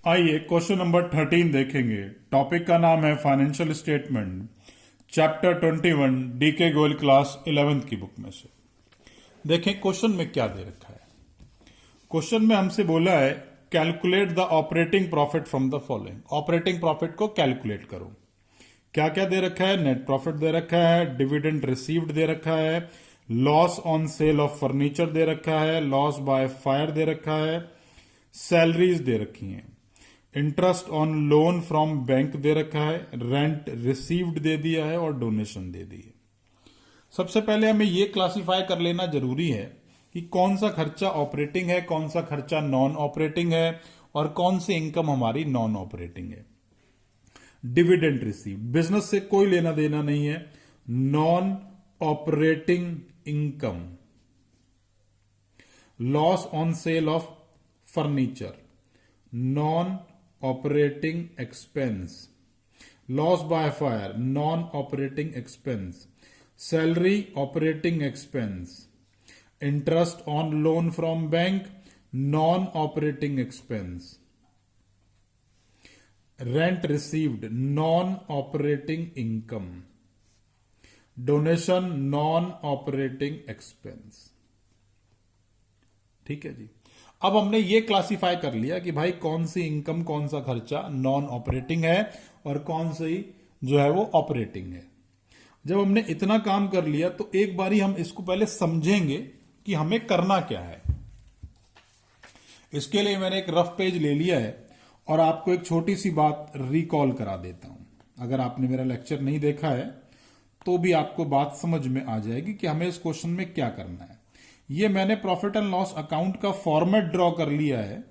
आइए question number 13 देखेंगे। Topic का नाम है financial statement, chapter 21, DK Goyal class 11th की बुक में से। देखें क्वेश्चन में क्या दे रखा है। क्वेश्चन में हमसे बोला है calculate the operating profit from the following. Operating profit को कैलकुलेट करो। क्या क्या दे रखा है? नेट प्रॉफिट दे रखा है, डिविडेंड रिसीव्ड दे रखा है, loss on sale of furniture दे रखा है, लॉस बाय फायर दे रखा है, सैलरीज दे रखी हैं, interest on loan from bank दे रखा है, रेंट रिसीव्ड दे दिया है और डोनेशन दे दी है। सबसे पहले हमें यह क्लासिफाई कर लेना जरूरी है कि कौन सा खर्चा ऑपरेटिंग है, कौन सा खर्चा नॉन ऑपरेटिंग है और कौन सी इनकम हमारी नॉन ऑपरेटिंग है। डिविडेंड रिसीव बिजनेस से कोई लेना देना नहीं है, non operating income. Loss on sale of furniture, non operating expense. Loss by fire, non operating expense. Salary, operating expense. Interest on loan from bank, non operating expense. Rent received, non operating income. Donation, non operating expense. ठीक है जी। अब हमने ये classify कर लिया कि भाई कौन सी इनकम, कौन सा खर्चा नॉन ऑपरेटिंग है और कौन सी जो है वो ऑपरेटिंग है। जब हमने इतना काम कर लिया तो एक बारी हम इसको पहले समझेंगे कि हमें करना क्या है। इसके लिए मैंने एक रफ पेज ले लिया है और आपको एक छोटी सी बात रिकॉल करा देता हूं। अगर आपने मेरा लेक्चर नहीं देखा है तो भी आपको बात समझ में आ जाएगी कि हमें इस क्वेश्चन में क्या करना है। ये मैंने प्रॉफिट एंड लॉस अकाउंट का फॉर्मेट ड्रॉ कर लिया है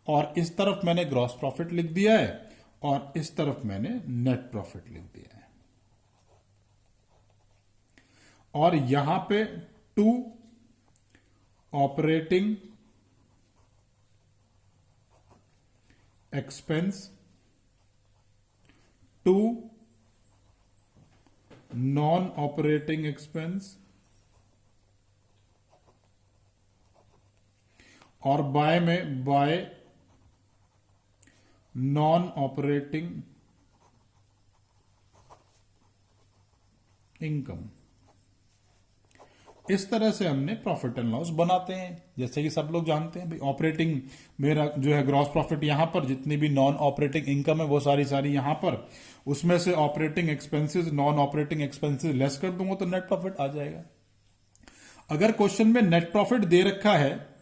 और इस तरफ मैंने ग्रॉस प्रॉफिट लिख दिया है और इस तरफ मैंने नेट प्रॉफिट लिख दिया है। और यहां पे to operating expense, to non operating expense और बाय में बाय नॉन ऑपरेटिंग इनकम। इस तरह से हमने प्रॉफिट एंड लॉस बनाते हैं। जैसे कि सब लोग जानते हैं भाई ऑपरेटिंग मेरा जो है ग्रॉस प्रॉफिट यहां पर, जितनी भी नॉन ऑपरेटिंग इनकम है वो सारी यहां पर, उसमें से operating expenses, non operating expenses less कर दूंगा तो नेट प्रॉफिट आ जाएगा। अगर क्वेश्चन में नेट प्रॉफिट दे रखा है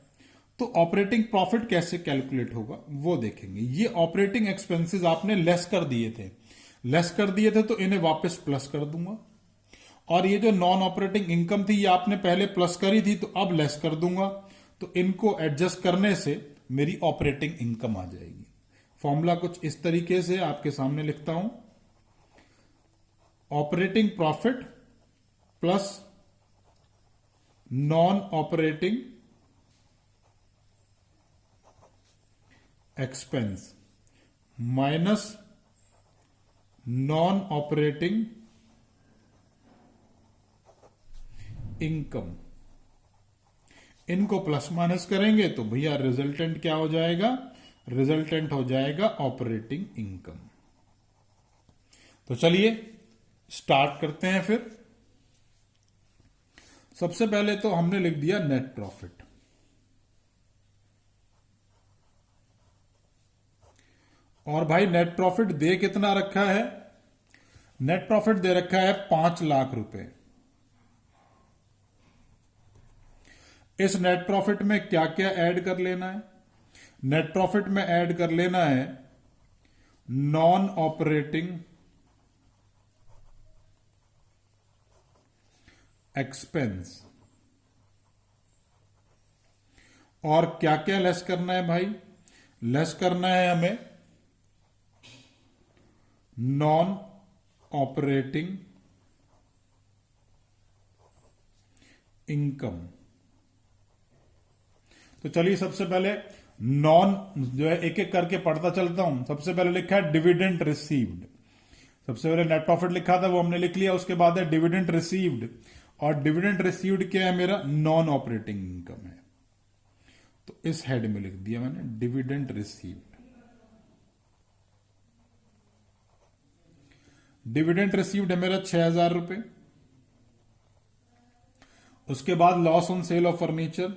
तो ऑपरेटिंग प्रॉफिट कैसे कैलकुलेट होगा वो देखेंगे। ये ऑपरेटिंग एक्सपेंसेस आपने लेस कर दिए थे तो इन्हें वापस प्लस कर दूंगा। और ये जो नॉन ऑपरेटिंग इनकम थी ये आपने पहले प्लस करी थी तो अब लेस कर दूंगा, तो इनको एडजस्ट करने से मेरी ऑपरेटिंग इनकम आ जाएगी। फॉर्मूला कुछ इस तरीके से आपके सामने लिखता हूं। Operating profit plus non operating expense minus non operating income. इनको प्लस माइनस करेंगे तो भैया रिजल्टेंट क्या हो जाएगा? रिजल्टेंट हो जाएगा ऑपरेटिंग इनकम। तो चलिए स्टार्ट करते हैं। फिर सबसे पहले तो हमने लिख दिया नेट प्रॉफिट। और भाई नेट प्रॉफिट दे कितना रखा है? नेट प्रॉफिट दे रखा है 5 लाख रुपए। इस नेट प्रॉफिट में क्या क्या ऐड कर लेना है? नेट प्रॉफिट में ऐड कर लेना है नॉन ऑपरेटिंग एक्सपेंस। और क्या क्या लेस करना है भाई? लेस करना है हमें नॉन ऑपरेटिंग इनकम। तो चलिए सबसे पहले नॉन जो है एक एक करके पढ़ता चलता हूं। सबसे पहले लिखा है डिविडेंड रिसीव्ड। सबसे पहले नेट प्रॉफिट लिखा था वो हमने लिख लिया, उसके बाद है डिविडेंड रिसीव्ड। और डिविडेंड रिसीव्ड क्या है मेरा? नॉन ऑपरेटिंग इनकम है, तो इस हेड में लिख दिया मैंने डिविडेंड रिसीव्ड। डिविडेंड रिसीव्ड है मेरा 6,000 रुपए। उसके बाद loss on sale of furniture,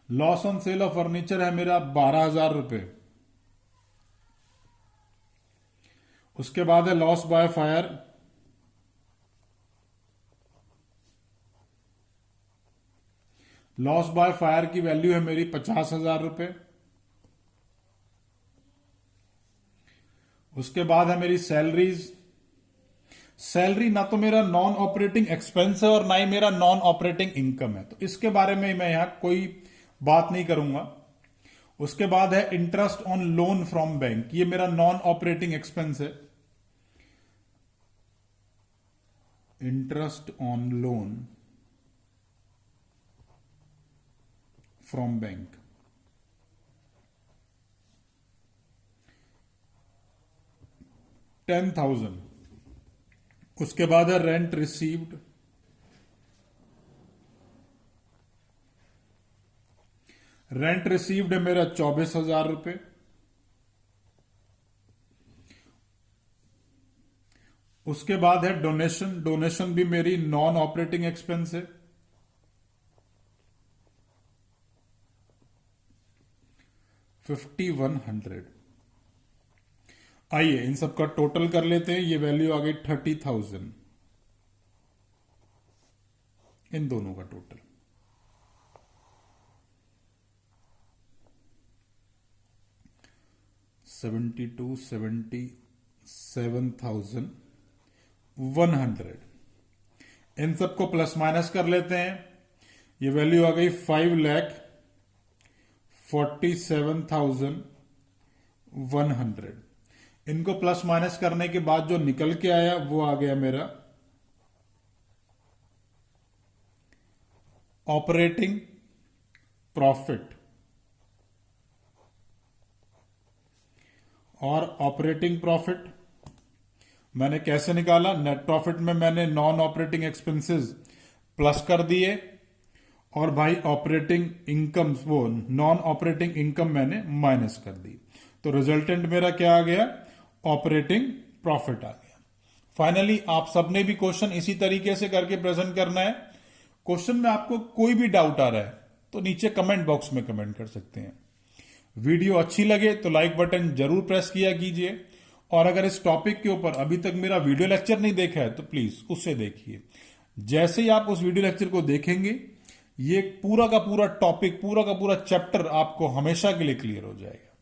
loss on sale of furniture है मेरा 12,000 रुपए। उसके बाद है loss by fire, loss by fire की वैल्यू है मेरी 50,000 रुपए। उसके बाद है मेरी सैलरीज। सैलरी ना तो मेरा नॉन ऑपरेटिंग एक्सपेंस है और ना ही मेरा नॉन ऑपरेटिंग इनकम है, तो इसके बारे में मैं यहां कोई बात नहीं करूंगा। उसके बाद है interest on loan from bank, ये मेरा नॉन ऑपरेटिंग एक्सपेंस है। Interest on loan from bank, $10,000। उसके बाद है रेंट रिसीव्ड, रेंट रिसीव्ड है मेरा 24,000 रुपए। उसके बाद है डोनेशन, डोनेशन भी मेरी नॉन ऑपरेटिंग एक्सपेंस है। 5,100। आइए इन सब का टोटल कर लेते हैं, ये वैल्यू आ गई 30,000, इन दोनों का टोटल। $72,77,100। इन सबको प्लस माइनस कर लेते हैं, ये वैल्यू आ गई 5,47,100। इनको प्लस माइनस करने के बाद जो निकल के आया वो आ गया मेरा ऑपरेटिंग प्रॉफिट। और ऑपरेटिंग प्रॉफिट मैंने कैसे निकाला, नेट प्रॉफिट में मैंने नॉन ऑपरेटिंग एक्सपेंसेस प्लस कर दिए और भाई ऑपरेटिंग इनकम, वो नॉन ऑपरेटिंग इनकम मैंने माइनस कर दी, तो रिजल्टेंट मेरा क्या आ गया, ऑपरेटिंग प्रॉफिट आ गया। फाइनली आप सबने भी क्वेश्चन इसी तरीके से करके प्रेजेंट करना है। क्वेश्चन में आपको कोई भी डाउट आ रहा है तो नीचे कमेंट बॉक्स में कमेंट कर सकते हैं। वीडियो अच्छी लगे तो लाइक बटन जरूर प्रेस किया कीजिए, और अगर इस टॉपिक के ऊपर अभी तक मेरा वीडियो लेक्चर नहीं देखा है तो प्लीज उससे देखिए। जैसे ही आप उस वीडियो लेक्चर को देखेंगे ये पूरा का पूरा टॉपिक, पूरा का पूरा चैप्टर आपको हमेशा के लिए क्लियर हो जाएगा।